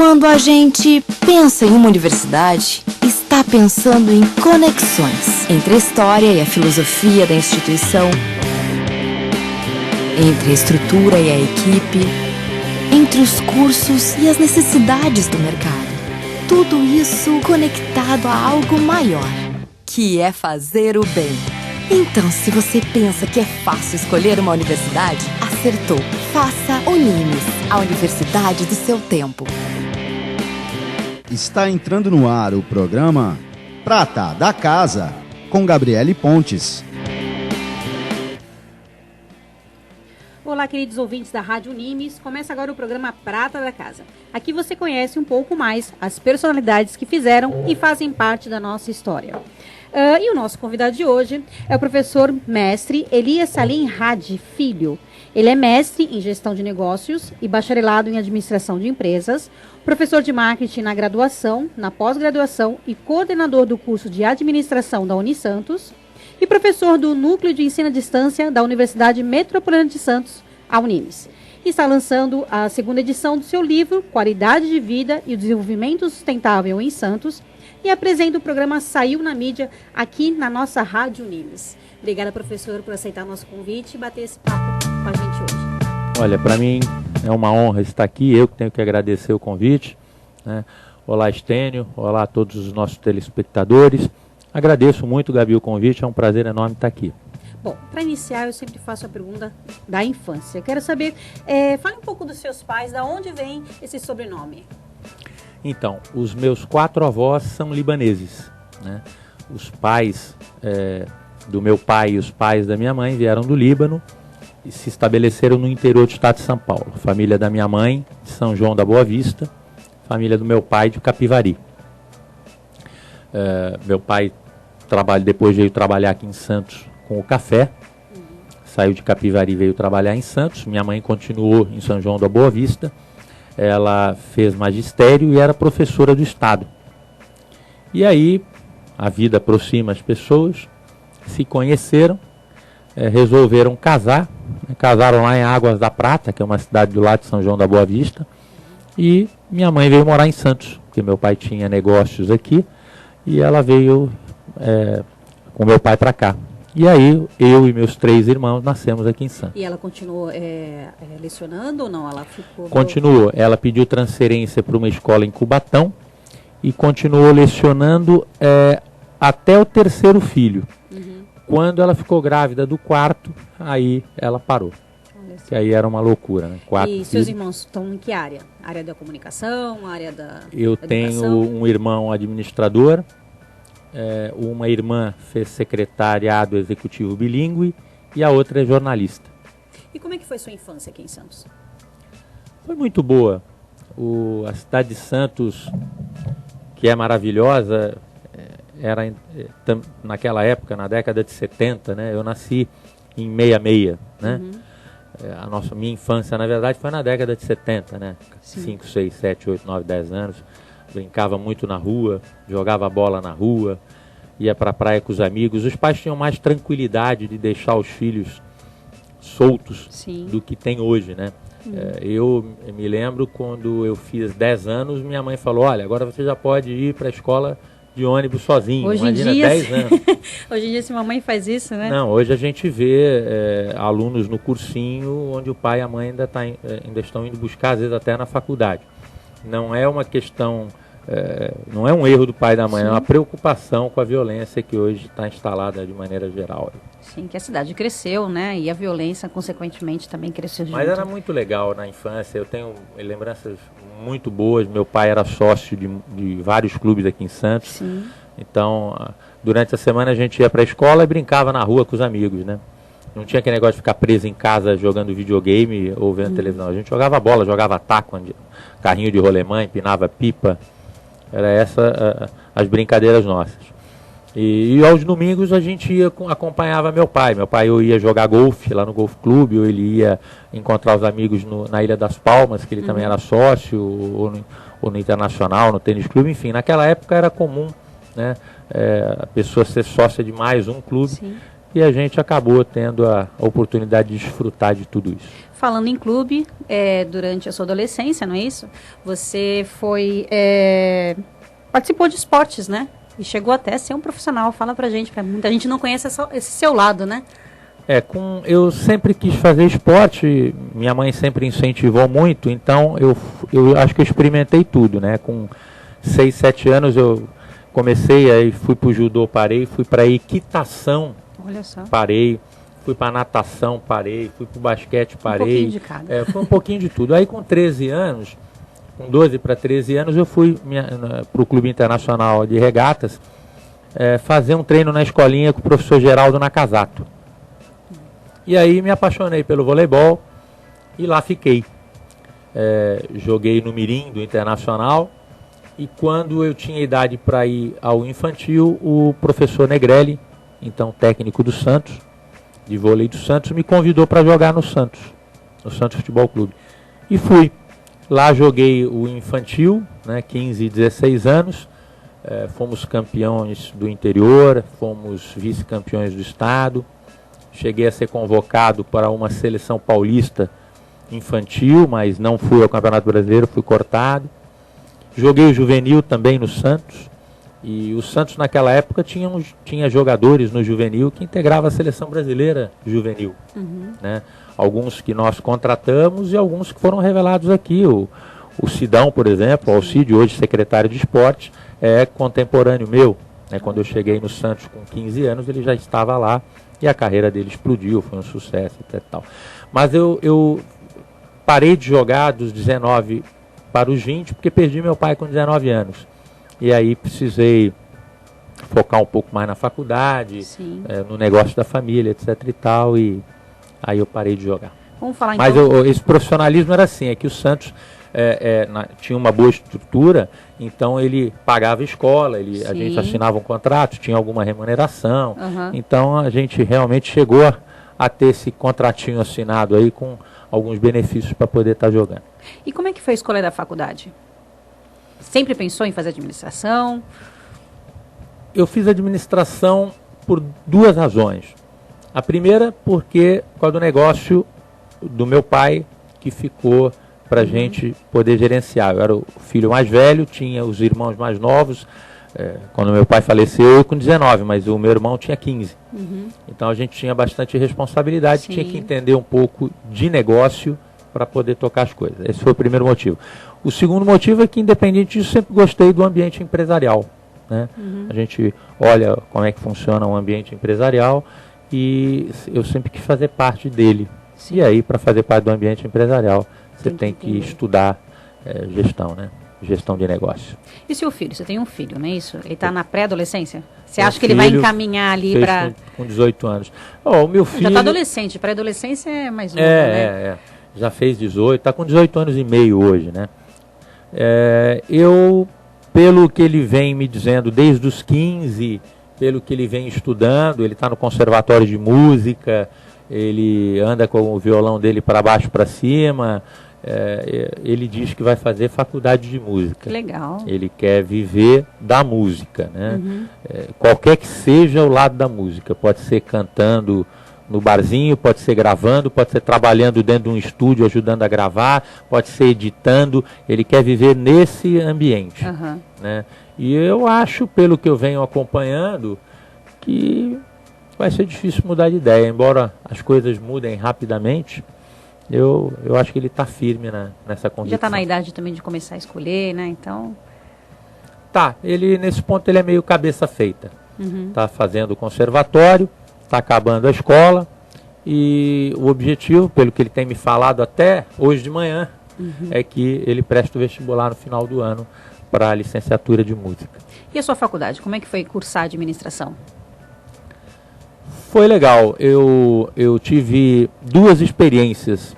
Quando a gente pensa em uma universidade, está pensando em conexões entre a história e a filosofia da instituição, entre a estrutura e a equipe, entre os cursos e as necessidades do mercado. Tudo isso conectado a algo maior, que é fazer o bem. Então, se você pensa que é fácil escolher uma universidade, acertou. Faça Unimes, a universidade do seu tempo. Está entrando no ar o programa Prata da Casa, com Gabriele Pontes. Olá, queridos ouvintes da Rádio Unimes. Começa agora o programa Prata da Casa. Aqui você conhece um pouco mais as personalidades que fizeram e fazem parte da nossa história. E o nosso convidado de hoje é o professor mestre Elias Salim Hadi Filho. Ele é mestre em gestão de negócios e bacharelado em administração de empresas, professor de marketing na graduação, na pós-graduação e coordenador do curso de administração da Unisantos e professor do Núcleo de Ensino à Distância da Universidade Metropolitana de Santos, a Unimes. Está lançando a segunda edição do seu livro Qualidade de Vida e o Desenvolvimento Sustentável em Santos e apresenta o programa Saiu na Mídia aqui na nossa Rádio Unimes. Obrigada, professor, por aceitar o nosso convite e bater esse papo com a gente hoje. Olha, para mim é uma honra estar aqui, eu que tenho que agradecer o convite, né? Olá, Estênio, olá a todos os nossos telespectadores. Agradeço muito, Gabi, o convite, é um prazer enorme estar aqui. Bom, para iniciar, eu sempre faço a pergunta da infância. Eu quero saber, fale um pouco dos seus pais, da onde vem esse sobrenome? Então, os meus 4 avós são libaneses, né? Os pais do meu pai e os pais da minha mãe vieram do Líbano e se estabeleceram no interior do estado de São Paulo. Família da minha mãe, de São João da Boa Vista, família do meu pai, de Capivari. Meu pai depois veio trabalhar aqui em Santos com o café, saiu de Capivari e veio trabalhar em Santos. Minha mãe continuou em São João da Boa Vista. Ela fez magistério e era professora do estado. E aí a vida aproxima as pessoas, se conheceram, resolveram casar, né? Casaram lá em Águas da Prata, que é uma cidade do lado de São João da Boa Vista, e minha mãe veio morar em Santos, porque meu pai tinha negócios aqui, e ela veio com meu pai para cá. E aí, eu e meus 3 irmãos nascemos aqui em Santos. E ela continuou lecionando ou não? Ela ficou... Continuou. Ela pediu transferência para uma escola em Cubatão e continuou lecionando até o 3º filho. Uhum. Quando ela ficou grávida do 4º, aí ela parou. Que aí era uma loucura, né? 4 e seus irmãos estão em que área? Área da comunicação, área da Eu educação? Tenho um irmão administrador. Uma irmã fez secretariado executivo bilíngue e a outra é jornalista. E como é que foi sua infância aqui em Santos? Foi muito boa. A cidade de Santos, que é maravilhosa, era naquela época, na década de 70, né? Eu nasci em 66, né? Uhum. Minha infância, na verdade, foi na década de 70, né? Sim. 5, 6, 7, 8, 9, 10 anos. Brincava muito na rua, jogava bola na rua, ia para a praia com os amigos. Os pais tinham mais tranquilidade de deixar os filhos soltos. Sim. Do que tem hoje, né? Eu me lembro quando eu fiz 10 anos, minha mãe falou, olha, agora você já pode ir para a escola de ônibus sozinho. Hoje imagina, em dia, 10 anos. Hoje em dia, se mamãe faz isso, né? Não, hoje a gente vê alunos no cursinho onde o pai e a mãe ainda estão indo buscar, às vezes até na faculdade. Não é uma questão, não é um erro do pai e da mãe, Sim. É uma preocupação com a violência que hoje está instalada de maneira geral. Sim, que a cidade cresceu, né? E a violência, consequentemente, também cresceu junto. Mas era muito legal na infância, eu tenho lembranças muito boas. Meu pai era sócio de vários clubes aqui em Santos. Sim. Então, durante a semana a gente ia para a escola e brincava na rua com os amigos, né? Não tinha aquele negócio de ficar preso em casa jogando videogame ou vendo televisão. A gente jogava bola, jogava taco, carrinho de rolemã, empinava pipa. Era essa as brincadeiras nossas. E aos domingos a gente acompanhava meu pai. Meu pai ia jogar golfe lá no Golf Clube, ou ele ia encontrar os amigos na Ilha das Palmas, que ele também era sócio, ou no Internacional, no Tênis Clube. Enfim, naquela época era comum, né, a pessoa ser sócia de mais um clube. Sim. e a gente acabou tendo a oportunidade de desfrutar de tudo isso. Falando em clube, durante a sua adolescência, não é isso? Você participou de esportes, né? E chegou até a ser um profissional. Fala pra gente, porque muita gente não conhece esse seu lado, né? Eu sempre quis fazer esporte, minha mãe sempre incentivou muito, então eu acho que eu experimentei tudo, né? Com 6, 7 anos eu comecei, aí fui pro judô, parei, fui pra equitação, olha só, parei, fui pra natação, parei, fui pro basquete, parei. Um pouquinho de cada. Foi um pouquinho de tudo. Aí com 13 anos, com 12 para 13 anos, eu fui pro Clube Internacional de Regatas fazer um treino na escolinha com o professor Geraldo Nakazato. E aí me apaixonei pelo voleibol e lá fiquei. Joguei no Mirim do Internacional e quando eu tinha idade para ir ao infantil, o professor Negrelli, então técnico do Santos, de vôlei do Santos, me convidou para jogar no Santos Futebol Clube. E fui. Lá joguei o infantil, né, 15 e 16 anos, fomos campeões do interior, fomos vice-campeões do estado. Cheguei a ser convocado para uma seleção paulista infantil, mas não fui ao Campeonato Brasileiro, fui cortado. Joguei o juvenil também no Santos. E o Santos naquela época tinha jogadores no juvenil que integravam a seleção brasileira juvenil. Né? Alguns que nós contratamos e alguns que foram revelados aqui. O Sidão, por exemplo, o Alcide, hoje secretário de esporte, é contemporâneo meu. Né? Quando eu cheguei no Santos com 15 anos, ele já estava lá. E a carreira dele explodiu, foi um sucesso e tal. Mas eu parei de jogar dos 19 para os 20, porque perdi meu pai com 19 anos. E aí precisei focar um pouco mais na faculdade, no negócio da família, etc e tal. E aí eu parei de jogar. Vamos falar Mas então... esse profissionalismo era assim, que o Santos tinha uma boa estrutura, então ele pagava a escola, a gente assinava um contrato, tinha alguma remuneração, então a gente realmente chegou a ter esse contratinho assinado aí com alguns benefícios para poder estar jogando. E como é que foi a escolha da faculdade? Sempre pensou em fazer administração? Eu fiz administração por duas razões. A primeira porque por causa do negócio do meu pai que ficou para a gente poder gerenciar. Eu era o filho mais velho, tinha os irmãos mais novos. Quando meu pai faleceu, eu com 19, mas o meu irmão tinha 15. Então a gente tinha bastante responsabilidade, tinha que entender um pouco de negócio para poder tocar as coisas. Esse foi o primeiro motivo. O segundo motivo é que, independente disso, sempre gostei do ambiente empresarial. Né? A gente olha como é que funciona o ambiente empresarial e eu sempre quis fazer parte dele. E aí, para fazer parte do ambiente empresarial, você tem que estudar gestão, né? Gestão de negócio. E seu filho? Você tem um filho, não é isso? Ele está na pré-adolescência? Você acha que ele vai encaminhar ali para... Com 18 anos. O meu filho... Já está adolescente, pré-adolescência é mais novo, né? Já fez 18, está com 18 anos e meio hoje, né? Pelo que ele vem me dizendo desde os 15, pelo que ele vem estudando, ele está no conservatório de música, ele anda com o violão dele para baixo para cima, ele diz que vai fazer faculdade de música. Que legal. Ele quer viver da música, né? Qualquer que seja o lado da música, pode ser cantando no barzinho, pode ser gravando, pode ser trabalhando dentro de um estúdio ajudando a gravar, pode ser editando, ele quer viver nesse ambiente. Né? E eu acho, pelo que eu venho acompanhando, que vai ser difícil mudar de ideia, embora as coisas mudem rapidamente, eu acho que ele está firme nessa condição. Já está na idade também de começar a escolher, né? Então... Tá, nesse ponto ele é meio cabeça feita. Está fazendo o conservatório, está acabando a escola e o objetivo, pelo que ele tem me falado até hoje de manhã, é que ele preste o vestibular no final do ano para a licenciatura de música. E a sua faculdade, como é que foi cursar administração? Foi legal, eu tive duas experiências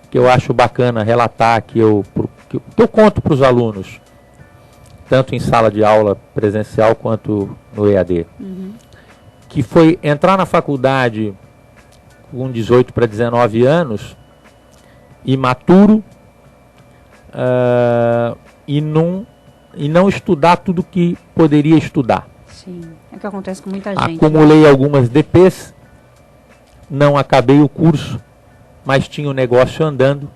que eu acho bacana relatar, que eu conto para os alunos, tanto em sala de aula presencial quanto no EAD. Que foi entrar na faculdade com 18 para 19 anos, imaturo, e não estudar tudo que poderia estudar. Sim. É o que acontece com muita gente. Acumulei algumas DPs, não acabei o curso, mas tinha o negócio andando,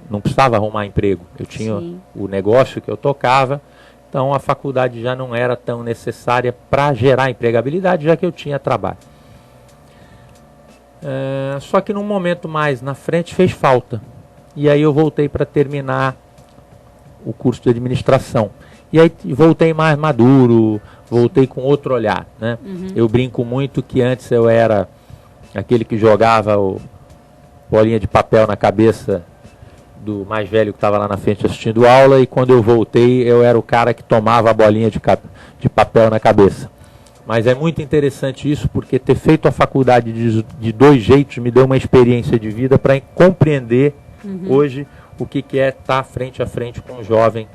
não precisava arrumar emprego. Eu tinha o negócio que eu tocava, então a faculdade já não era tão necessária para gerar empregabilidade, já que eu tinha trabalho. Só que num momento mais na frente fez falta. E aí eu voltei para terminar o curso de administração. E aí voltei mais maduro, voltei com outro olhar, né? Eu brinco muito que antes eu era aquele que jogava bolinha de papel na cabeça do mais velho que estava lá na frente assistindo aula, e quando eu voltei eu era o cara que tomava a bolinha de papel na cabeça. Mas é muito interessante isso, porque ter feito a faculdade de dois jeitos me deu uma experiência de vida para compreender hoje o que é estar frente a frente com um jovem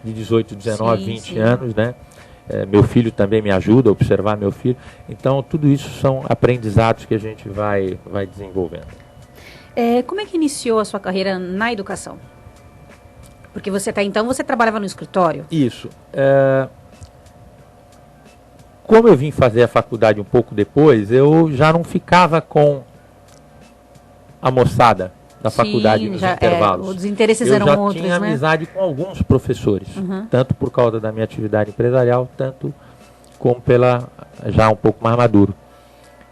de 18, 19, 20 anos, né? Meu filho também me ajuda a observar meu filho. Então, tudo isso são aprendizados que a gente vai desenvolvendo. Como é que iniciou a sua carreira na educação? Porque você até então você trabalhava no escritório. Isso. Como eu vim fazer a faculdade um pouco depois, eu já não ficava com a moçada da faculdade nos intervalos. Os interesses eram outros, né? Eu já tinha amizade com alguns professores, tanto por causa da minha atividade empresarial, tanto como já um pouco mais maduro.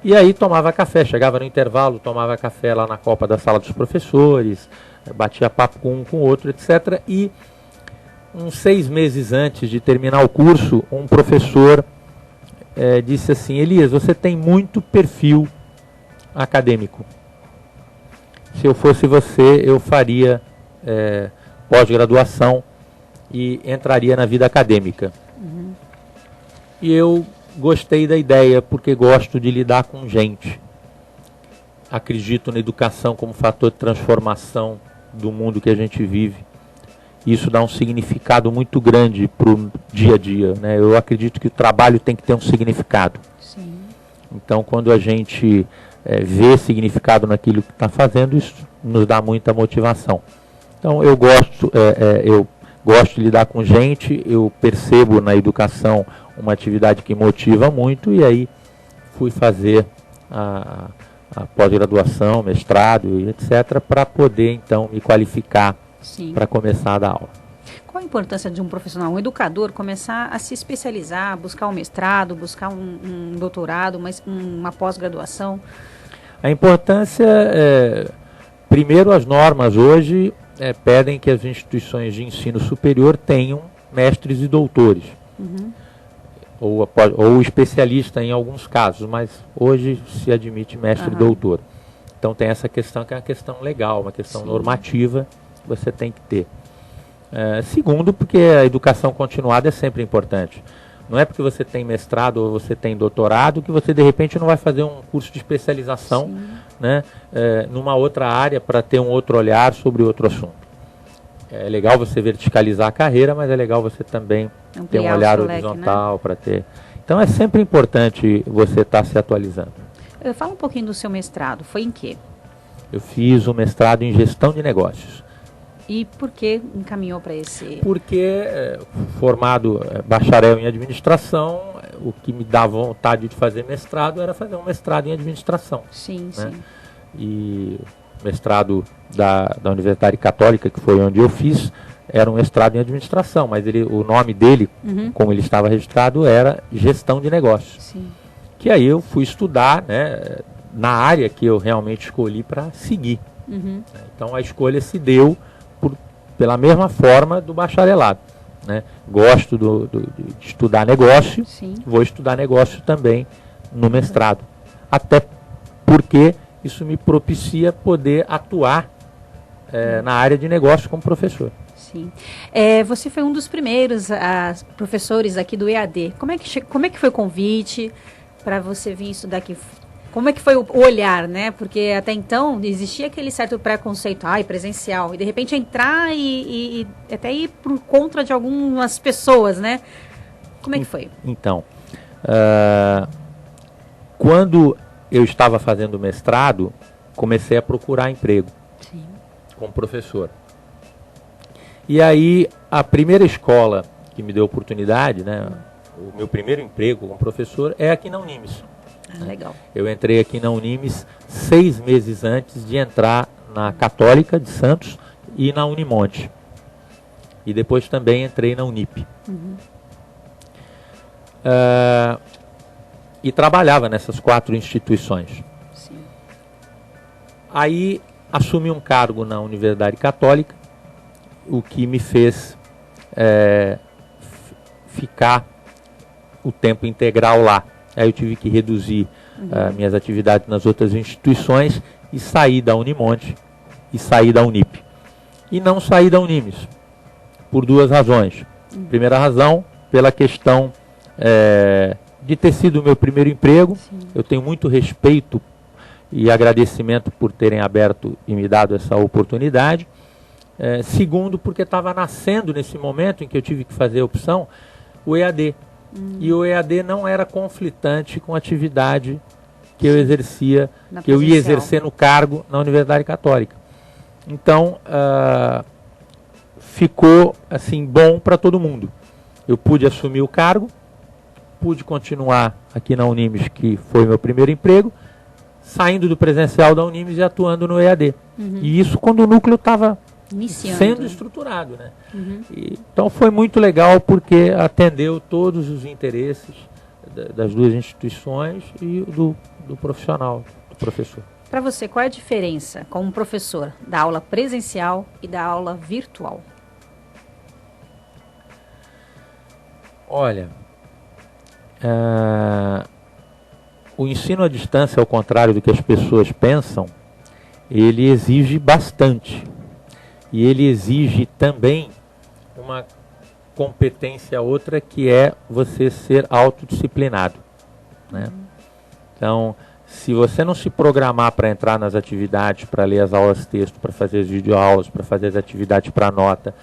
E aí tomava café, chegava no intervalo, tomava café lá na copa da sala dos professores, batia papo com um com o outro, etc. E uns 6 meses antes de terminar o curso, um professor disse assim: Elias, você tem muito perfil acadêmico. Se eu fosse você, eu faria pós-graduação e entraria na vida acadêmica. E eu gostei da ideia, porque gosto de lidar com gente. Acredito na educação como fator de transformação do mundo que a gente vive. Isso dá um significado muito grande para o dia a dia, né? Eu acredito que o trabalho tem que ter um significado. Sim. Então, quando a gente vê significado naquilo que está fazendo, isso nos dá muita motivação. Então, eu gosto de lidar com gente, eu percebo na educação uma atividade que motiva muito, e aí fui fazer a pós-graduação, mestrado e etc., para poder, então, me qualificar para começar a dar aula. Qual a importância de um profissional, um educador, começar a se especializar, buscar um mestrado, buscar um doutorado, uma pós-graduação? A importância, primeiro, as normas hoje pedem que as instituições de ensino superior tenham mestres e doutores. Ou especialista em alguns casos, mas hoje se admite mestre e doutor. Então tem essa questão que é uma questão legal, uma questão normativa que você tem que ter. Segundo, porque a educação continuada é sempre importante. Não é porque você tem mestrado ou você tem doutorado que você de repente não vai fazer um curso de especialização, né, numa outra área para ter um outro olhar sobre outro assunto. É legal você verticalizar a carreira, mas é legal você também ter um olhar horizontal, né, para ter. Então é sempre importante você estar se atualizando. Fala um pouquinho do seu mestrado. Foi em quê? Eu fiz o mestrado em gestão de negócios. E por que encaminhou para esse? Porque, formado bacharel em administração, o que me dá vontade de fazer mestrado era fazer um mestrado em administração. Sim, né? sim. E mestrado da Universidade Católica, que foi onde eu fiz, era um mestrado em administração, mas o nome dele, como ele estava registrado, era gestão de negócios. Sim. Que aí eu fui estudar, né, na área que eu realmente escolhi para seguir. Então a escolha se deu pela mesma forma do bacharelado. Né? Gosto de estudar negócio, vou estudar negócio também no mestrado. Até porque isso me propicia poder atuar na área de negócio como professor. Sim. Você foi um dos primeiros professores aqui do EAD. Como é que foi o convite para você vir estudar aqui? Como é que foi o olhar, né? Porque até então existia aquele certo preconceito, presencial, e de repente entrar e até ir por contra de algumas pessoas, né? Como é que foi? Então, quando eu estava fazendo mestrado, comecei a procurar emprego como professor. E aí, a primeira escola que me deu oportunidade, né, o meu primeiro emprego como professor é aqui na Unimes. Legal. Eu entrei aqui na Unimes 6 meses antes de entrar na Católica de Santos e na Unimonte. E depois também entrei na Unip. E trabalhava nessas 4 instituições. Sim. Aí assumi um cargo na Universidade Católica, o que me fez ficar o tempo integral lá. Aí eu tive que reduzir minhas atividades nas outras instituições e sair da Unimonte e sair da Unip. E não sair da Unimes, por 2 razões. Primeira razão, pela questão de ter sido o meu primeiro emprego. Sim. Eu tenho muito respeito e agradecimento por terem aberto e me dado essa oportunidade. Segundo, porque estava nascendo nesse momento em que eu tive que fazer a opção, o EAD. E o EAD não era conflitante com a atividade que eu exercia, que eu ia exercer no cargo na Universidade Católica. Então, ficou assim bom para todo mundo. Eu pude assumir o cargo, pude continuar aqui na Unimes, que foi meu primeiro emprego, saindo do presencial da Unimes e atuando no EAD. E isso quando o núcleo estava sendo estruturado, né? Então foi muito legal porque atendeu todos os interesses das 2 instituições e do profissional, do professor. Para você, qual é a diferença como professor da aula presencial e da aula virtual? Olha, o ensino à distância, ao contrário do que as pessoas pensam, ele exige bastante. E ele exige também uma competência outra, que é você ser autodisciplinado, né? Então, se você não se programar para entrar nas atividades, para ler as aulas texto, para fazer as videoaulas, para fazer as atividades para nota,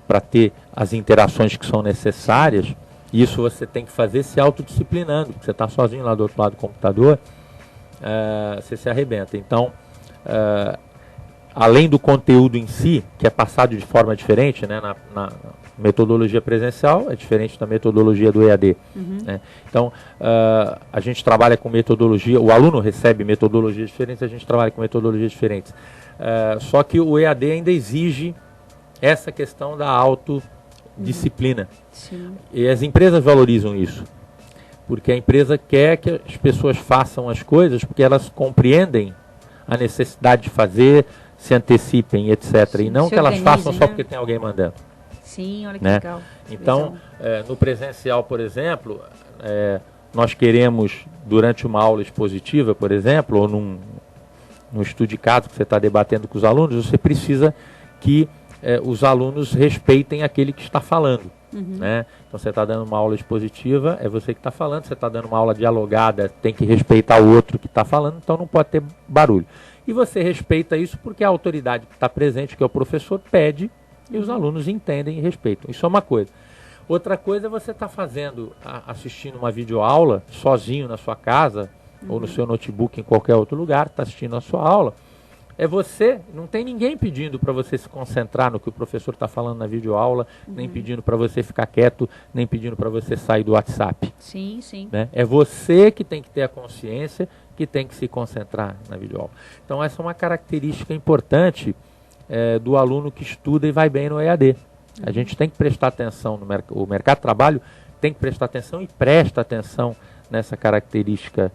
para ter as interações que são necessárias, isso você tem que fazer se autodisciplinando, porque você está sozinho lá do outro lado do computador, você se arrebenta. Então, além do conteúdo em si, que é passado de forma diferente, né, na metodologia presencial, é diferente da metodologia do EAD. Né? Então, a gente trabalha com metodologia, o aluno recebe metodologias diferentes, a gente trabalha com metodologias diferentes. Só que o EAD ainda exige essa questão da autodisciplina. E as empresas valorizam isso, porque a empresa quer que as pessoas façam as coisas, porque elas compreendem a necessidade de fazer, se antecipem, etc. Sim, e não que elas façam só porque tem alguém mandando. Sim, olha que né? legal. Então, no presencial, por exemplo, nós queremos, durante uma aula expositiva, por exemplo, ou num estudo de caso que você está debatendo com os alunos, você precisa que os alunos respeitem aquele que está falando. Né? Então, você está dando uma aula expositiva, é você que está falando. Você está dando uma aula dialogada, tem que respeitar o outro que está falando, então não pode ter barulho. E você respeita isso porque a autoridade que está presente, que é o professor, pede e os alunos entendem e respeitam. Isso é uma coisa. Outra coisa é você estar assistindo uma videoaula sozinho na sua casa ou no seu notebook em qualquer outro lugar, está assistindo a sua aula. É você, não tem ninguém pedindo para você se concentrar no que o professor está falando na videoaula, nem pedindo para você ficar quieto, nem pedindo para você sair do WhatsApp. Sim, sim. Né? É você que tem que ter a consciência, que tem que se concentrar na videoaula. Então essa é uma característica importante do aluno que estuda e vai bem no EAD. A gente tem que prestar atenção, o mercado de trabalho tem que prestar atenção e presta atenção nessa característica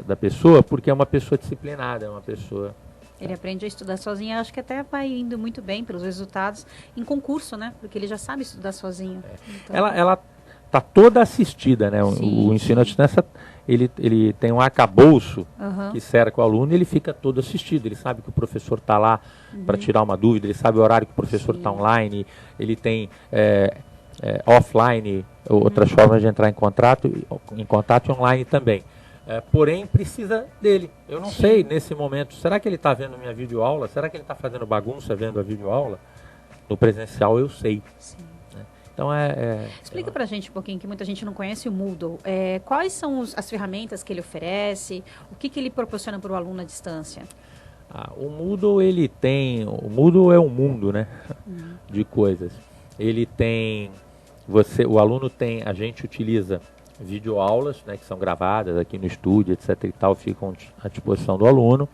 da pessoa, porque é uma pessoa disciplinada, é uma pessoa... Ele aprende a estudar sozinho, acho que até vai indo muito bem pelos resultados em concurso, né? Porque ele já sabe estudar sozinho. Então... Ela está toda assistida, né? O ensino à distância, ele tem um arcabouço que cerca o aluno e ele fica todo assistido. Ele sabe que o professor está lá para tirar uma dúvida, ele sabe o horário que o professor está online, ele tem offline, outras formas de entrar em contato e online também. Porém, precisa dele. Eu não sei, nesse momento, será que ele está vendo minha videoaula? Será que ele está fazendo bagunça vendo a videoaula? No presencial, eu sei. Sim. Né? Então, Explica pra gente um pouquinho, que muita gente não conhece o Moodle. Quais são as ferramentas que ele oferece? O que ele proporciona para o aluno à distância? O Moodle, O Moodle é um mundo, né? De coisas. Ele tem o aluno a gente utiliza videoaulas, né, que são gravadas aqui no estúdio, etc. e tal, ficam à disposição do aluno.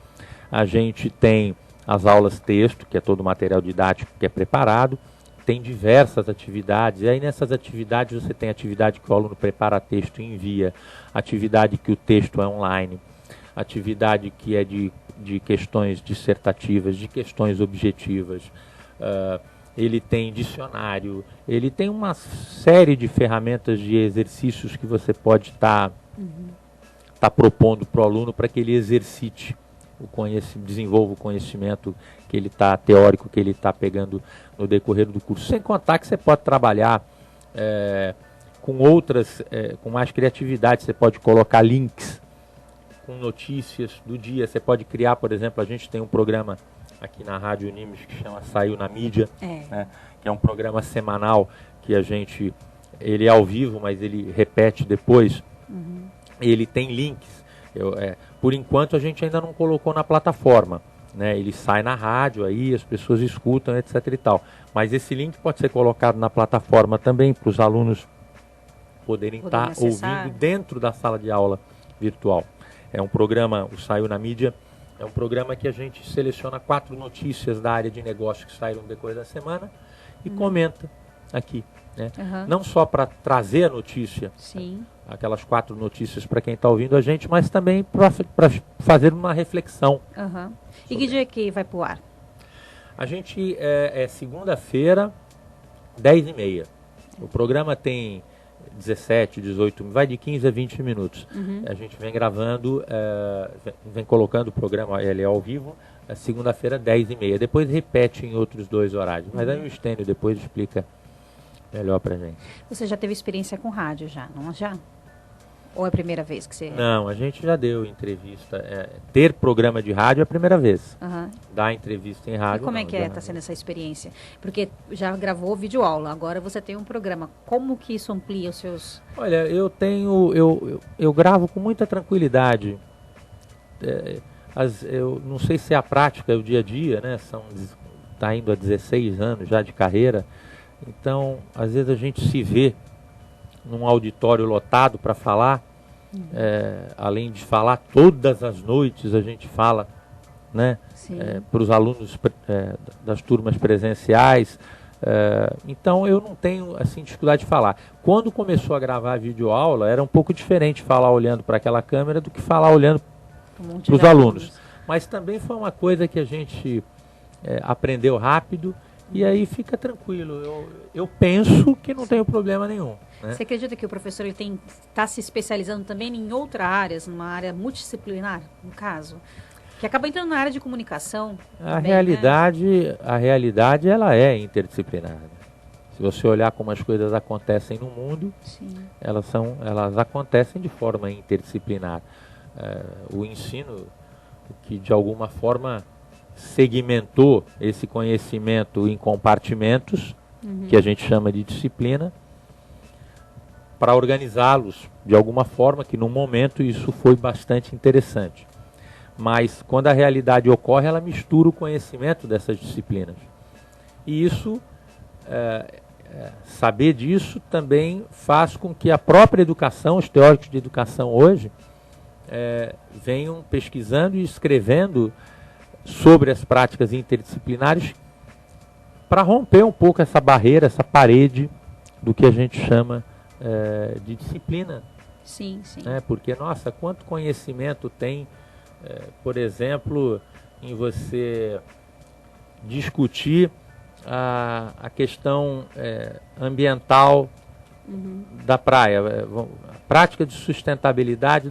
A gente tem as aulas texto, que é todo o material didático que é preparado. Tem diversas atividades, e aí nessas atividades você tem atividade que o aluno prepara texto e envia, atividade que o texto é online, atividade que é de questões dissertativas, de questões objetivas, ele tem dicionário, ele tem uma série de ferramentas de exercícios que você pode estar propondo para o aluno para que ele exercite desenvolva o conhecimento que ele está teórico, que ele está pegando no decorrer do curso. Sem contar que você pode trabalhar com outras, com mais criatividade, você pode colocar links com notícias do dia, você pode criar, por exemplo, a gente tem um programa aqui na Rádio Unimes que chama Saiu na Mídia, né, que é um programa semanal que ele é ao vivo, mas ele repete depois, ele tem links. Por enquanto a gente ainda não colocou na plataforma, né? Ele sai na rádio, aí as pessoas escutam, etc. e tal. Mas esse link pode ser colocado na plataforma também para os alunos poderem estar ouvindo dentro da sala de aula virtual. É um programa, o Saiu na Mídia, é um programa que a gente seleciona 4 notícias da área de negócio que saíram no decorrer da semana e comenta aqui, né? Não só para trazer a notícia, aquelas 4 notícias para quem está ouvindo a gente, mas também para fazer uma reflexão. E que dia que vai pro ar? A gente é segunda-feira, 10h30. O programa tem 17, 18, vai de 15 a 20 minutos. A gente vem gravando, vem colocando o programa, ele é ao vivo, segunda-feira, 10h30. Depois repete em outros 2 horários. Mas aí o Estênio depois explica melhor pra gente. Você já teve experiência com rádio já, não já? Ou é a primeira vez que você... Não, a gente já deu entrevista. Ter programa de rádio é a primeira vez. Dar entrevista em rádio. E como é que está sendo essa experiência? Porque já gravou videoaula, agora você tem um programa. Como que isso amplia os seus... Olha, eu gravo com muita tranquilidade. Eu não sei se é a prática, é o dia a dia, né? Está indo há 16 anos já de carreira. Então, às vezes a gente se vê num auditório lotado para falar, além de falar todas as noites, a gente fala, né, para os alunos das turmas presenciais. Então eu não tenho assim dificuldade de falar. Quando começou a gravar videoaula, era um pouco diferente falar olhando para aquela câmera do que falar olhando para os alunos. Mas também foi uma coisa que a gente aprendeu rápido. E aí fica tranquilo, eu penso que não tem problema nenhum. Né? Você acredita que o professor está se especializando também em outras áreas, numa área multidisciplinar, no caso? Que acaba entrando na área de comunicação. A realidade ela é interdisciplinar. Se você olhar como as coisas acontecem no mundo, elas acontecem de forma interdisciplinar. O ensino, que de alguma forma segmentou esse conhecimento em compartimentos, que a gente chama de disciplina, para organizá-los de alguma forma, que no momento isso foi bastante interessante. Mas quando a realidade ocorre, ela mistura o conhecimento dessas disciplinas. E isso, saber disso também faz com que a própria educação, os teóricos de educação hoje, venham pesquisando e escrevendo sobre as práticas interdisciplinares para romper um pouco essa barreira, essa parede do que a gente chama de disciplina. Sim, sim. Porque, nossa, quanto conhecimento tem, por exemplo, em você discutir a questão ambiental da praia, a prática de sustentabilidade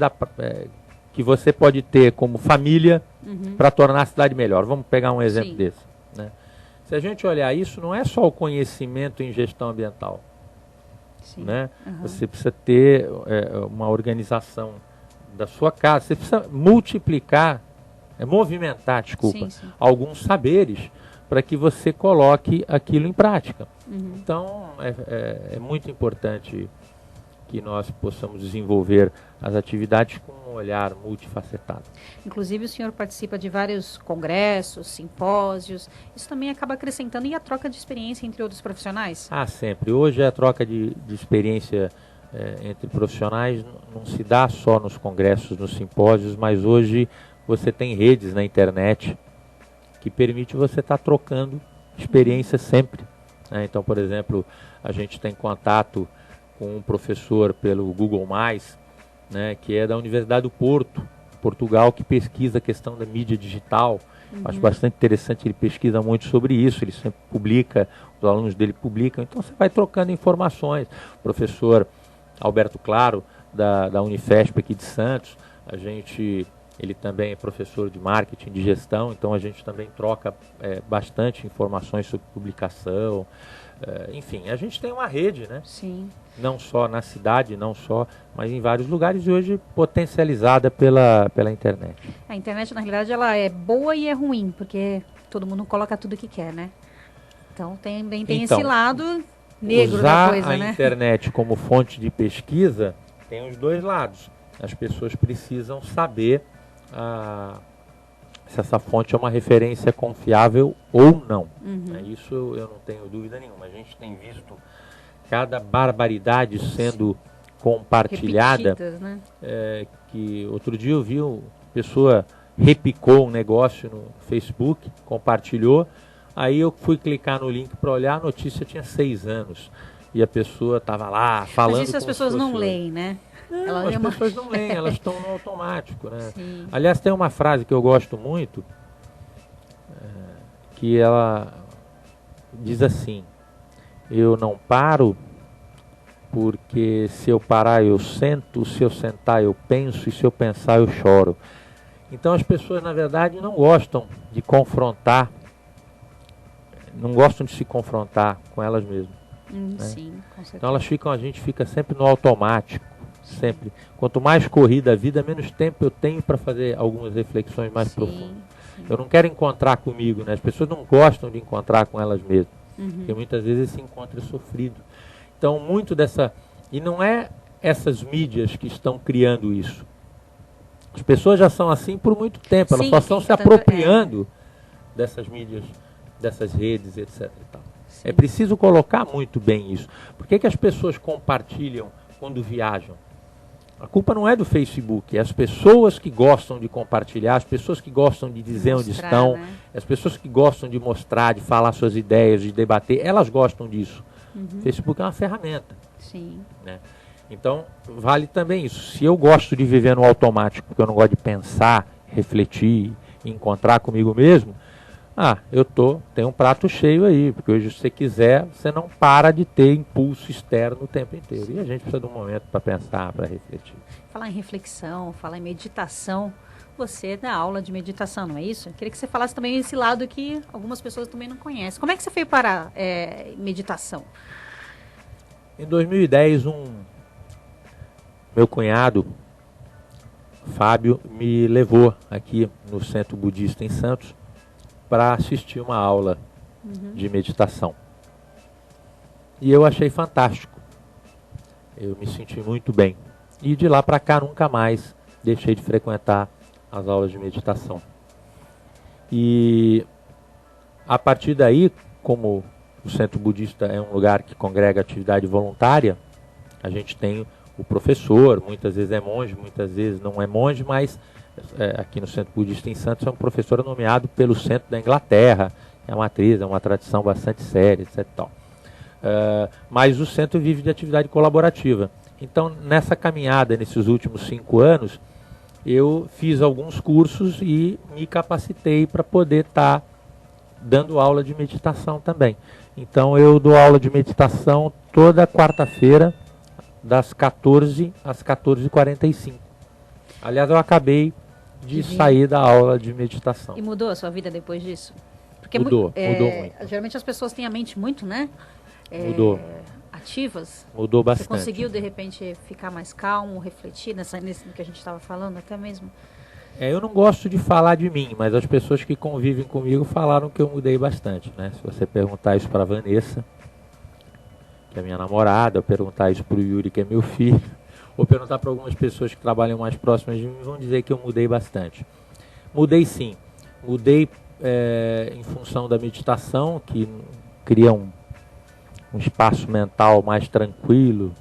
que você pode ter como família para tornar a cidade melhor. Vamos pegar um exemplo desse. Né? Se a gente olhar isso, não é só o conhecimento em gestão ambiental. Né? Você precisa ter uma organização da sua casa, você precisa movimentar, alguns saberes para que você coloque aquilo em prática. Então, é muito importante que nós possamos desenvolver as atividades com um olhar multifacetado. Inclusive, o senhor participa de vários congressos, simpósios. Isso também acaba acrescentando e a troca de experiência entre outros profissionais? Ah, sempre. Hoje a troca de experiência entre profissionais não se dá só nos congressos, nos simpósios, mas hoje você tem redes na internet que permite você estar trocando experiência sempre. Né? Então, por exemplo, a gente tem contato com um professor pelo Google+, né, que é da Universidade do Porto, Portugal, que pesquisa a questão da mídia digital. Acho bastante interessante, ele pesquisa muito sobre isso, ele sempre publica, os alunos dele publicam, então você vai trocando informações. O professor Alberto Claro, da Unifesp aqui de Santos, ele também é professor de marketing, de gestão, então a gente também troca bastante informações sobre publicação. Enfim, a gente tem uma rede, né? Sim. Não só na cidade, mas em vários lugares, e hoje potencializada pela internet. A internet, na realidade, ela é boa e é ruim, porque todo mundo coloca tudo que quer, né? Então também tem esse lado negro da coisa, né? Usar a internet como fonte de pesquisa tem os dois lados. As pessoas precisam saber se essa fonte é uma referência confiável ou não. Isso eu não tenho dúvida nenhuma. A gente tem visto cada barbaridade sendo compartilhada. Repetidas, né? Que outro dia eu vi uma pessoa repicou um negócio no Facebook, compartilhou, aí eu fui clicar no link para olhar, a notícia tinha 6 anos. E a pessoa estava lá falando. Mas isso as pessoas não leem, né? Não, as pessoas não leem, elas estão no automático, né? Sim. Aliás, tem uma frase que eu gosto muito, que ela diz assim: eu não paro porque se eu parar eu sento, se eu sentar eu penso e se eu pensar eu choro. Então as pessoas, na verdade, não gostam de confrontar, não gostam de se confrontar com elas mesmas. Né? Sim, com certeza. Então a gente fica sempre no automático, sempre. Quanto mais corrida a vida, menos tempo eu tenho para fazer algumas reflexões mais profundas. Sim. Eu não quero encontrar comigo, né? As pessoas não gostam de encontrar com elas mesmas, porque muitas vezes esse encontro é sofrido. Então, muito dessa... E não é essas mídias que estão criando isso. As pessoas já são assim por muito tempo, elas só estão se apropriando dessas mídias, dessas redes, etc. E tal. É preciso colocar muito bem isso. Por que as pessoas compartilham quando viajam? A culpa não é do Facebook, é as pessoas que gostam de compartilhar, as pessoas que gostam de dizer onde estão, né? As pessoas que gostam de mostrar, de falar suas ideias, de debater, elas gostam disso. O Facebook é uma ferramenta. Sim. Né? Então, vale também isso. Se eu gosto de viver no automático, porque eu não gosto de pensar, refletir, encontrar comigo mesmo, tenho um prato cheio aí, porque hoje, se você quiser, você não para de ter impulso externo o tempo inteiro. E a gente precisa de um momento para pensar, para refletir. Falar em reflexão, falar em meditação, você dá aula de meditação, não é isso? Queria que você falasse também esse lado que algumas pessoas também não conhecem. Como é que você foi para meditação? Em 2010, meu cunhado, Fábio, me levou aqui no Centro Budista em Santos para assistir uma aula de meditação. E eu achei fantástico. Eu me senti muito bem. E de lá para cá nunca mais deixei de frequentar as aulas de meditação. E a partir daí, como o Centro Budista é um lugar que congrega atividade voluntária, a gente tem o professor, muitas vezes é monge, muitas vezes não é monge, mas aqui no Centro Budista em Santos é um professor nomeado pelo centro da Inglaterra, é uma matriz, é uma tradição bastante séria, etc. Mas o centro vive de atividade colaborativa. Então, nessa caminhada, nesses últimos 5 anos, eu fiz alguns cursos e me capacitei para poder estar dando aula de meditação também. Então, eu dou aula de meditação toda quarta-feira, das 14 às 14h45. Aliás, eu acabei de sair da aula de meditação. E mudou a sua vida depois disso? Porque mudou muito. Geralmente as pessoas têm a mente muito, né? Mudou. Ativas. Mudou bastante. Você conseguiu, de repente, ficar mais calmo, refletir nisso que a gente estava falando até mesmo? Eu não gosto de falar de mim, mas as pessoas que convivem comigo falaram que eu mudei bastante, né? Se você perguntar isso para a Vanessa, que é minha namorada, ou perguntar isso para o Yuri, que é meu filho, ou perguntar para algumas pessoas que trabalham mais próximas de mim, vão dizer que eu mudei bastante. Mudei sim, mudei em função da meditação, que cria um espaço mental mais tranquilo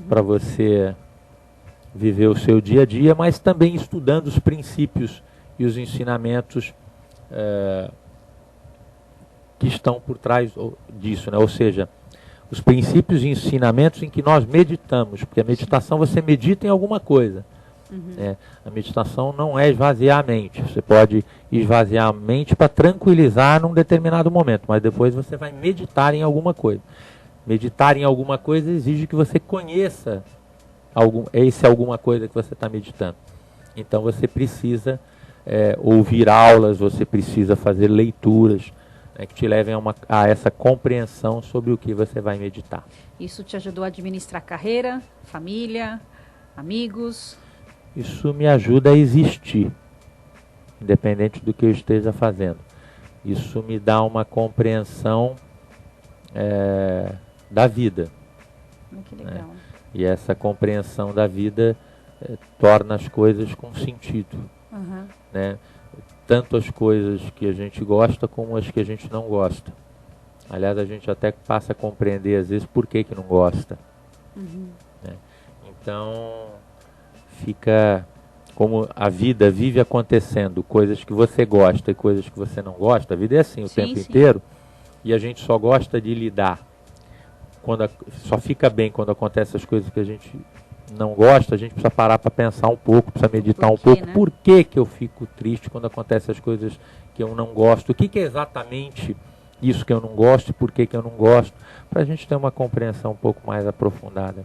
para você viver o seu dia a dia, mas também estudando os princípios e os ensinamentos que estão por trás disso, né? Ou seja, os princípios e ensinamentos em que nós meditamos, porque a meditação você medita em alguma coisa. Né? A meditação não é esvaziar a mente, você pode esvaziar a mente para tranquilizar num determinado momento, mas depois você vai meditar em alguma coisa. Meditar em alguma coisa exige que você conheça alguma coisa que você está meditando. Então você precisa ouvir aulas, você precisa fazer leituras, né, que te levem a essa compreensão sobre o que você vai meditar. Isso te ajudou a administrar carreira, família, amigos? Isso me ajuda a existir, independente do que eu esteja fazendo. Isso me dá uma compreensão da vida. Que legal. Né? E essa compreensão da vida torna as coisas com sentido. Né? Tanto as coisas que a gente gosta como as que a gente não gosta. Aliás, a gente até passa a compreender às vezes por que não gosta. Né? Então, fica como a vida vive acontecendo, coisas que você gosta e coisas que você não gosta. A vida é assim o tempo inteiro, e a gente só gosta de lidar. Só fica bem quando acontecem as coisas que a gente não gosta. A gente precisa parar para pensar um pouco, precisa meditar um pouco. Né? Por que eu fico triste quando acontecem as coisas que eu não gosto? O que é exatamente isso que eu não gosto e por que eu não gosto? Para a gente ter uma compreensão um pouco mais aprofundada.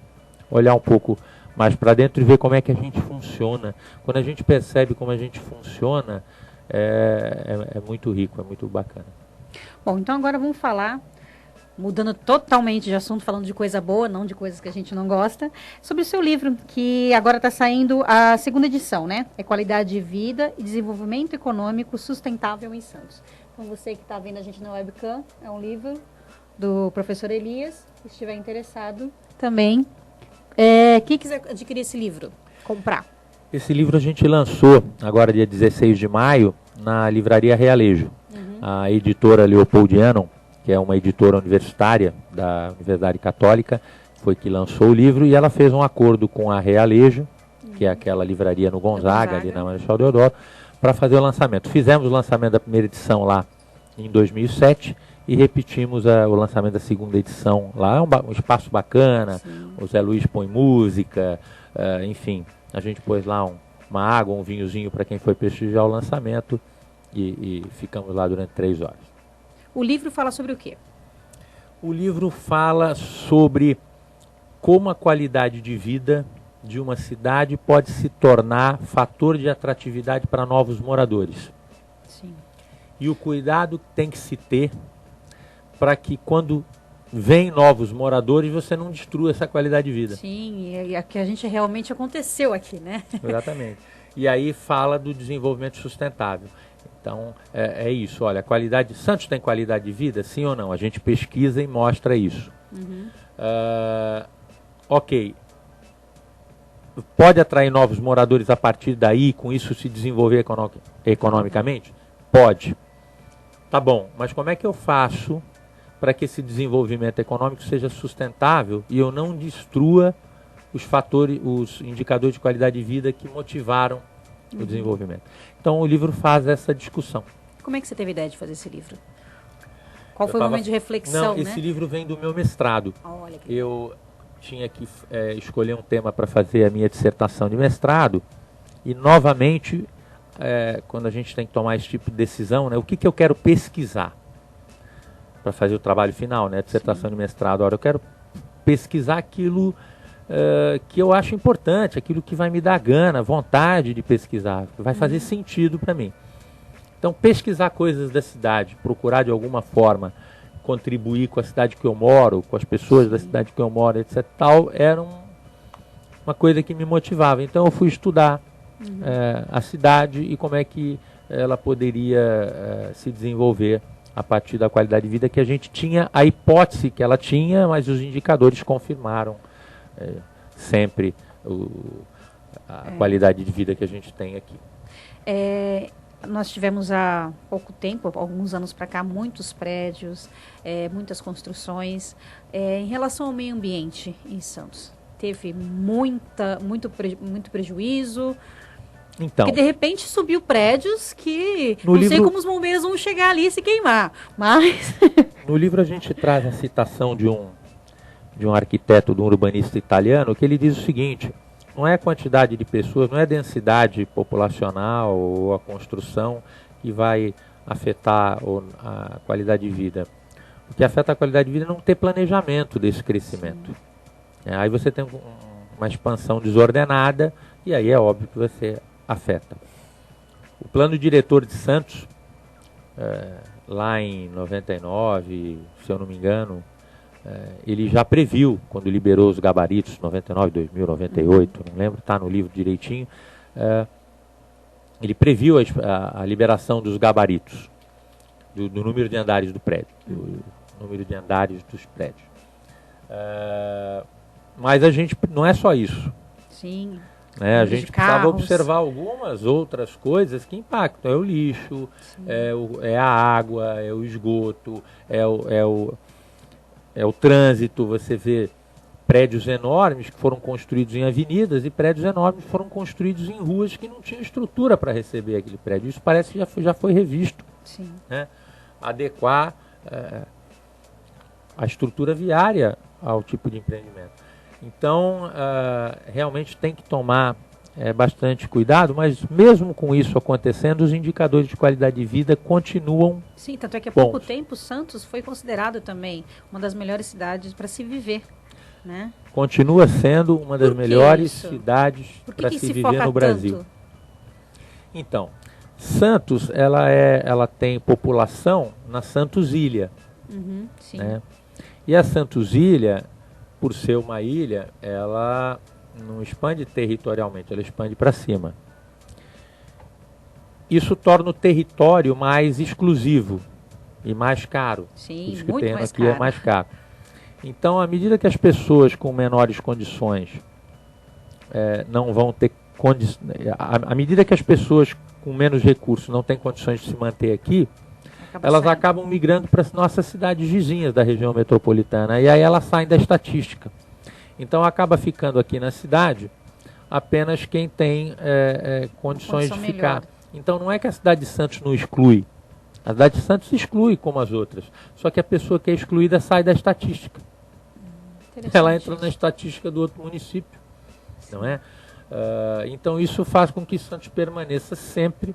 Olhar um pouco mais para dentro e ver como é que a gente funciona. Quando a gente percebe como a gente funciona, é muito rico, é muito bacana. Bom, então agora vamos falar, mudando totalmente de assunto, falando de coisa boa, não de coisas que a gente não gosta, sobre o seu livro, que agora está saindo a segunda edição, né? É Qualidade de Vida e Desenvolvimento Econômico Sustentável em Santos. Então, você que está vendo a gente na webcam, é um livro do professor Elias. Se estiver interessado, também. Quem quiser adquirir esse livro, comprar? Esse livro a gente lançou agora dia 16 de maio na Livraria Realejo. A editora Leopoldiano, que é uma editora universitária da Universidade Católica, foi que lançou o livro, e ela fez um acordo com a Realejo, que é aquela livraria no Gonzaga, ali na Marechal Deodoro, para fazer o lançamento. Fizemos o lançamento da primeira edição lá em 2007 e repetimos o lançamento da segunda edição lá. É um espaço bacana, o Zé Luiz põe música, enfim, a gente pôs lá uma água, um vinhozinho para quem foi prestigiar o lançamento, e ficamos lá durante 3 horas. O livro fala sobre o quê? O livro fala sobre como a qualidade de vida de uma cidade pode se tornar fator de atratividade para novos moradores. Sim. E o cuidado que tem que se ter para que quando vem novos moradores você não destrua essa qualidade de vida. Sim, e a que a gente realmente aconteceu aqui, né? Exatamente. E aí fala do desenvolvimento sustentável. Então, é isso. Olha, Santos tem qualidade de vida? Sim ou não? A gente pesquisa e mostra isso. Ok. Pode atrair novos moradores a partir daí, com isso se desenvolver economicamente? Pode. Tá bom, mas como é que eu faço para que esse desenvolvimento econômico seja sustentável e eu não destrua os indicadores de qualidade de vida que motivaram o desenvolvimento? Então o livro faz essa discussão. Como é que você teve a ideia de fazer esse livro? Qual foi o momento de reflexão? Não, esse livro vem do meu mestrado. Olha que eu tinha que escolher um tema para fazer a minha dissertação de mestrado, e novamente, quando a gente tem que tomar esse tipo de decisão, né, o que eu quero pesquisar para fazer o trabalho final, né, a dissertação de mestrado. Agora eu quero pesquisar aquilo que eu acho importante, aquilo que vai me dar gana, vontade de pesquisar, que vai fazer sentido para mim. Então, pesquisar coisas da cidade, procurar de alguma forma contribuir com a cidade que eu moro, com as pessoas da cidade que eu moro, etc. Tal, era uma coisa que me motivava. Então, eu fui estudar a cidade e como é que ela poderia se desenvolver a partir da qualidade de vida que a gente tinha, a hipótese que ela tinha, mas os indicadores confirmaram sempre a qualidade de vida que a gente tem aqui. Nós tivemos há pouco tempo, alguns anos para cá, muitos prédios, muitas construções. Em relação ao meio ambiente em Santos, teve muito prejuízo? Então, porque de repente subiu prédios que não sei como os bombeiros vão chegar ali e se queimar, mas... No livro a gente traz a citação de um arquiteto, de um urbanista italiano, que ele diz o seguinte: não é a quantidade de pessoas, não é a densidade populacional ou a construção que vai afetar a qualidade de vida. O que afeta a qualidade de vida é não ter planejamento desse crescimento. Aí você tem uma expansão desordenada e aí é óbvio que você afeta. O plano diretor de Santos, lá em 99, se eu não me engano, ele já previu, quando liberou os gabaritos, 99, 2000, 98, não lembro, está no livro direitinho, ele previu a liberação dos gabaritos, do número de andares do prédio, do número de andares dos prédios. Mas a gente, não é só isso. Sim. A gente precisava observar algumas outras coisas que impactam. É o lixo, é a água, é o esgoto, é o trânsito. Você vê prédios enormes que foram construídos em avenidas e prédios enormes que foram construídos em ruas que não tinham estrutura para receber aquele prédio. Isso parece que já foi revisto. Sim. Né? Adequar a estrutura viária ao tipo de empreendimento. Então, realmente tem que tomar bastante cuidado, mas mesmo com isso acontecendo, os indicadores de qualidade de vida continuam. Sim, tanto é que há bons. pouco tempo Santos foi considerado também uma das melhores cidades para se viver, né? Continua sendo uma das melhores cidades para se viver no Brasil. Tanto? Então, Santos, ela tem população na Santos Ilha. Sim. Né? E a Santos Ilha, por ser uma ilha, ela não expande territorialmente, ela expande para cima. Isso torna o território mais exclusivo e mais caro. Sim, isso que muito tem mais aqui caro. é mais caro. Então, à medida que as pessoas com menores condições não vão ter condições, à medida que as pessoas com menos recursos não têm condições de se manter aqui, elas acabam migrando para as nossas cidades vizinhas da região metropolitana, e aí elas saem da estatística. Então acaba ficando aqui na cidade apenas quem tem condições de ficar. Melhor. Então não é que a cidade de Santos não exclui. A cidade de Santos exclui como as outras. Só que a pessoa que é excluída sai da estatística. Ela entra na estatística do outro município. Não é? Então isso faz com que Santos permaneça sempre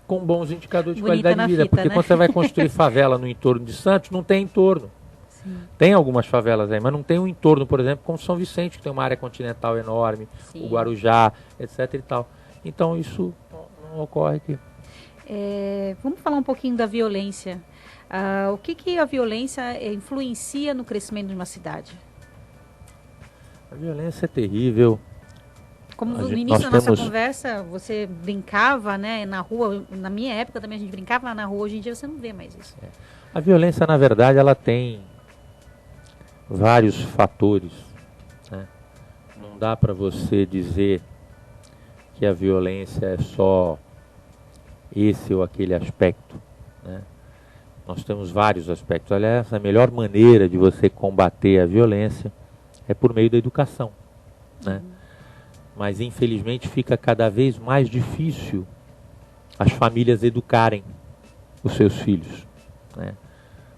com bons indicadores de qualidade de vida. Fita, porque né? quando você vai construir favela no entorno de Santos, não tem entorno. Sim. Tem algumas favelas aí, mas não tem um entorno, por exemplo, como São Vicente, que tem uma área continental enorme, Sim. o Guarujá, etc. e tal. Então isso não ocorre aqui. Vamos falar um pouquinho da violência. O que a violência influencia no crescimento de uma cidade? A violência é terrível. Como no início da nossa conversa, você brincava, né, na rua. Na minha época também a gente brincava na rua. Hoje em dia você não vê mais isso. A violência, na verdade, ela tem vários fatores. Né? Não dá para você dizer que a violência é só esse ou aquele aspecto. Né? Nós temos vários aspectos. Aliás, a melhor maneira de você combater a violência é por meio da educação. Né? Mas, infelizmente, fica cada vez mais difícil as famílias educarem os seus filhos. Né?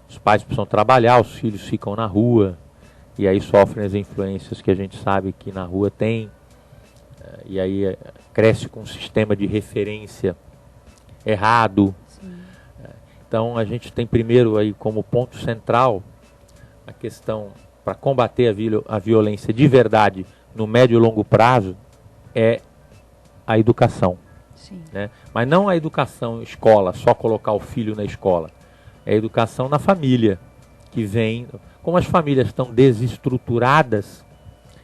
Os pais precisam trabalhar, os filhos ficam na rua, e aí sofrem as influências que a gente sabe que na rua tem, e aí cresce com um sistema de referência errado. Então, a gente tem primeiro aí como ponto central a questão para combater a violência de verdade no médio e longo prazo, é a educação. Sim. Né? Mas não a educação escola, só colocar o filho na escola. É a educação na família, que vem... Como as famílias estão desestruturadas,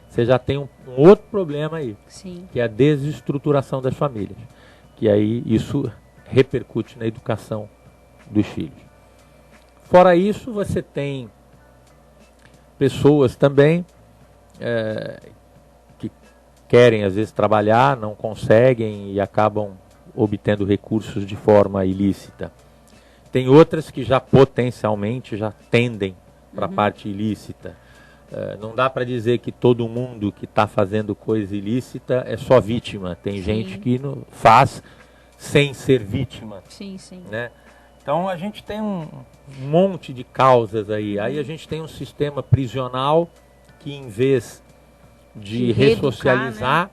você já tem um outro problema aí, Sim. que é a desestruturação das famílias. Que aí isso repercute na educação dos filhos. Fora isso, você tem pessoas também que querem, às vezes, trabalhar, não conseguem e acabam obtendo recursos de forma ilícita. Tem outras que já potencialmente já tendem para a parte ilícita. Não dá para dizer que todo mundo que está fazendo coisa ilícita é só vítima. Tem gente que faz sem ser vítima. Sim, sim. Né? Então a gente tem um monte de causas aí. Aí a gente tem um sistema prisional que, em vez de ressocializar,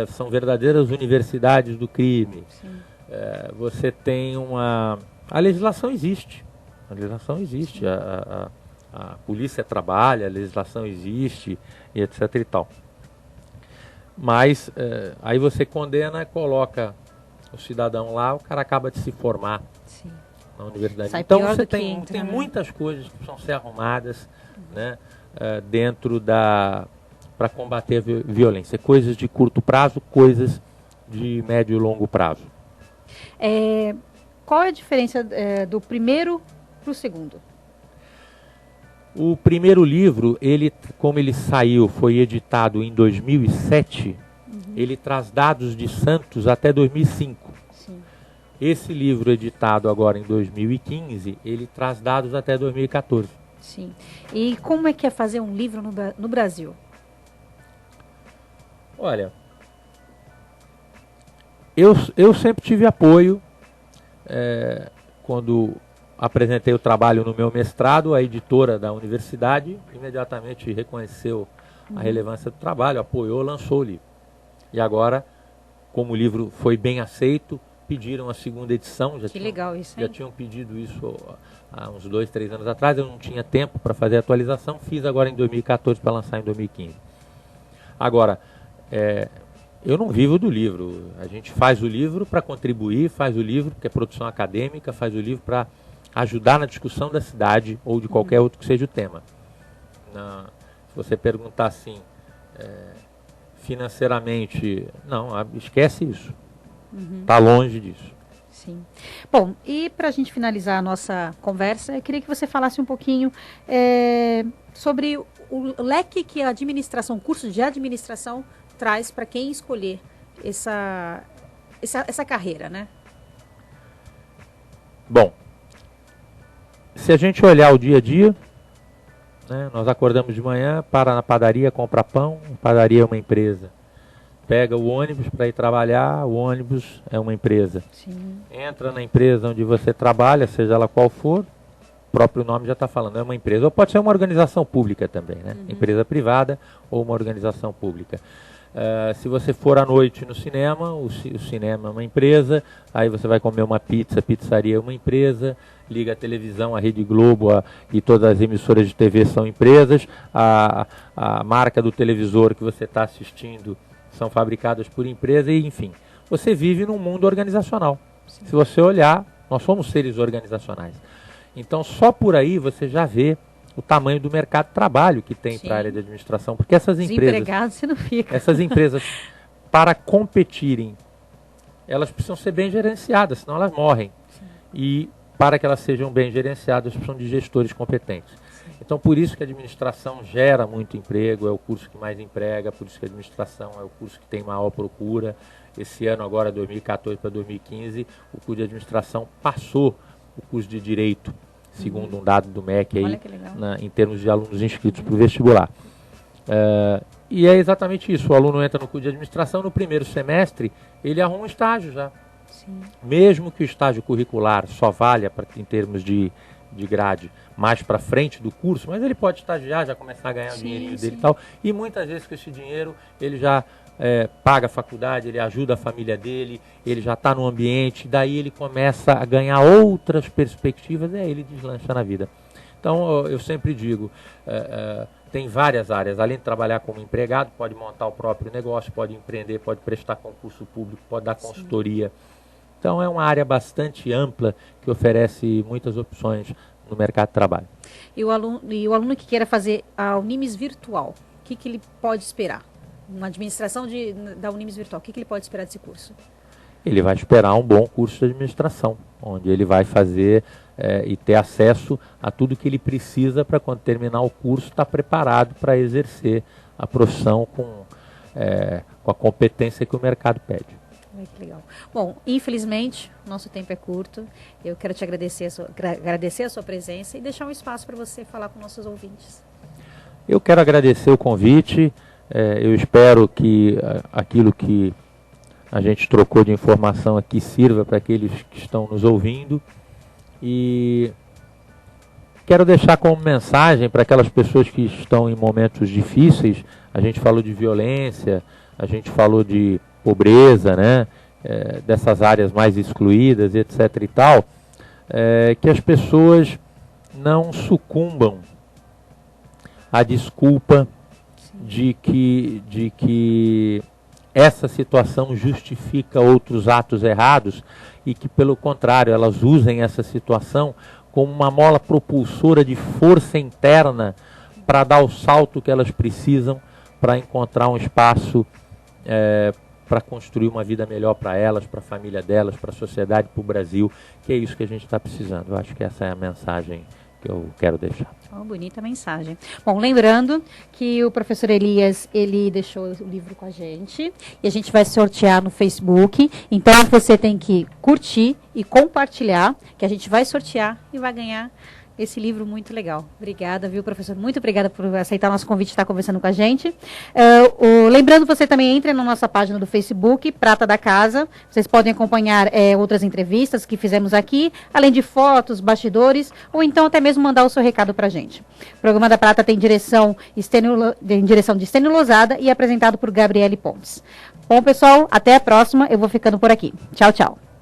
são verdadeiras universidades do crime. Você tem a legislação existe. A legislação existe. A polícia trabalha, a legislação existe, e etc. e tal. Mas aí você condena, coloca o cidadão lá, o cara acaba de se formar na universidade. Sai então pior você do que tem entra, né? muitas coisas que precisam ser arrumadas, né, dentro para combater a violência. Coisas de curto prazo, coisas de médio e longo prazo. Qual é a diferença do primeiro para o segundo? O primeiro livro, como ele saiu, foi editado em 2007, ele traz dados de Santos até 2005. Sim. Esse livro editado agora em 2015, ele traz dados até 2014. Sim. E como é que é fazer um livro no Brasil? Olha, eu sempre tive apoio. Quando apresentei o trabalho no meu mestrado, a editora da universidade imediatamente reconheceu a relevância do trabalho, apoiou, lançou o livro. E agora, como o livro foi bem aceito, pediram a segunda edição. Legal isso, hein? Já tinham pedido isso há uns 2, 3 anos atrás. Eu não tinha tempo para fazer a atualização. Fiz agora em 2014 para lançar em 2015. Agora, eu não vivo do livro. A gente faz o livro para contribuir, faz o livro porque é produção acadêmica, faz o livro para ajudar na discussão da cidade ou de qualquer outro que seja o tema. Se você perguntar assim, financeiramente, não, esquece isso. Está longe disso. Sim. Bom, e para a gente finalizar a nossa conversa, eu queria que você falasse um pouquinho sobre o leque que a administração, o curso de administração traz para quem escolher essa carreira, né? Bom, se a gente olhar o dia a dia, né, nós acordamos de manhã, para na padaria, compra pão, a padaria é uma empresa. Pega o ônibus para ir trabalhar, o ônibus é uma empresa. Sim. Entra na empresa onde você trabalha, seja ela qual for, o próprio nome já está falando, é uma empresa. Ou pode ser uma organização pública também, né? Empresa privada ou uma organização pública. Se você for à noite no cinema, o cinema é uma empresa, aí você vai comer uma pizza, a pizzaria é uma empresa, liga a televisão, a Rede Globo e todas as emissoras de TV são empresas, a marca do televisor que você está assistindo são fabricadas por empresa, e enfim, você vive num mundo organizacional. Sim. Se você olhar, nós somos seres organizacionais. Então só por aí você já vê o tamanho do mercado de trabalho que tem para a área de administração, porque essas empresas, desempregado você não fica. Essas empresas, para competirem, elas precisam ser bem gerenciadas, senão elas morrem. Sim. E para que elas sejam bem gerenciadas, precisam de gestores competentes. Sim. Então, por isso que a administração gera muito emprego, é o curso que mais emprega, por isso que a administração é o curso que tem maior procura. Esse ano, agora, 2014 para 2015, o curso de administração passou o curso de direito, segundo um dado do MEC aí, em termos de alunos inscritos para o vestibular. E é exatamente isso, o aluno entra no curso de administração, no primeiro semestre ele arruma um estágio já. Sim. Mesmo que o estágio curricular só valha em termos de grade mais para frente do curso, mas ele pode estagiar, já começar a ganhar o dinheirinho dele e tal, e muitas vezes com esse dinheiro ele já paga a faculdade, ele ajuda a família dele, ele já está no ambiente, daí ele começa a ganhar outras perspectivas e aí ele deslancha na vida. Então eu sempre digo, tem várias áreas, além de trabalhar como empregado, pode montar o próprio negócio, pode empreender, pode prestar concurso público, pode dar consultoria. Então é uma área bastante ampla que oferece muitas opções no mercado de trabalho. E o aluno que queira fazer a Unimes virtual, o que ele pode esperar? Uma administração da Unimes virtual, o que ele pode esperar desse curso? ele vai esperar um bom curso de administração, onde ele vai fazer e ter acesso a tudo que ele precisa para, quando terminar o curso, estar preparado para exercer a profissão com a competência que o mercado pede. Que legal. Bom, infelizmente, nosso tempo é curto. Eu quero te agradecer a sua presença e deixar um espaço para você falar com nossos ouvintes. Eu quero agradecer o convite. Eu espero que aquilo que a gente trocou de informação aqui sirva para aqueles que estão nos ouvindo. E quero deixar como mensagem para aquelas pessoas que estão em momentos difíceis. A gente falou de violência, a gente falou de pobreza, né? Dessas áreas mais excluídas, etc. e tal, que as pessoas não sucumbam à desculpa de que essa situação justifica outros atos errados e que, pelo contrário, elas usem essa situação como uma mola propulsora de força interna para dar o salto que elas precisam para encontrar um espaço para construir uma vida melhor para elas, para a família delas, para a sociedade, para o Brasil, que é isso que a gente está precisando. Eu acho que essa é a mensagem que eu quero deixar. Bonita mensagem. Bom, lembrando que o professor Elias, ele deixou o livro com a gente e a gente vai sortear no Facebook. Então, você tem que curtir e compartilhar, que a gente vai sortear e vai ganhar esse livro muito legal. Obrigada, viu, professor? Muito obrigada por aceitar nosso convite e estar conversando com a gente. Lembrando, você também entra na nossa página do Facebook, Prata da Casa. Vocês podem acompanhar outras entrevistas que fizemos aqui, além de fotos, bastidores, ou então até mesmo mandar o seu recado para a gente. O programa da Prata tem direção de Estênio Losada e é apresentado por Gabriele Pontes. Bom, pessoal, até a próxima. Eu vou ficando por aqui. Tchau, tchau.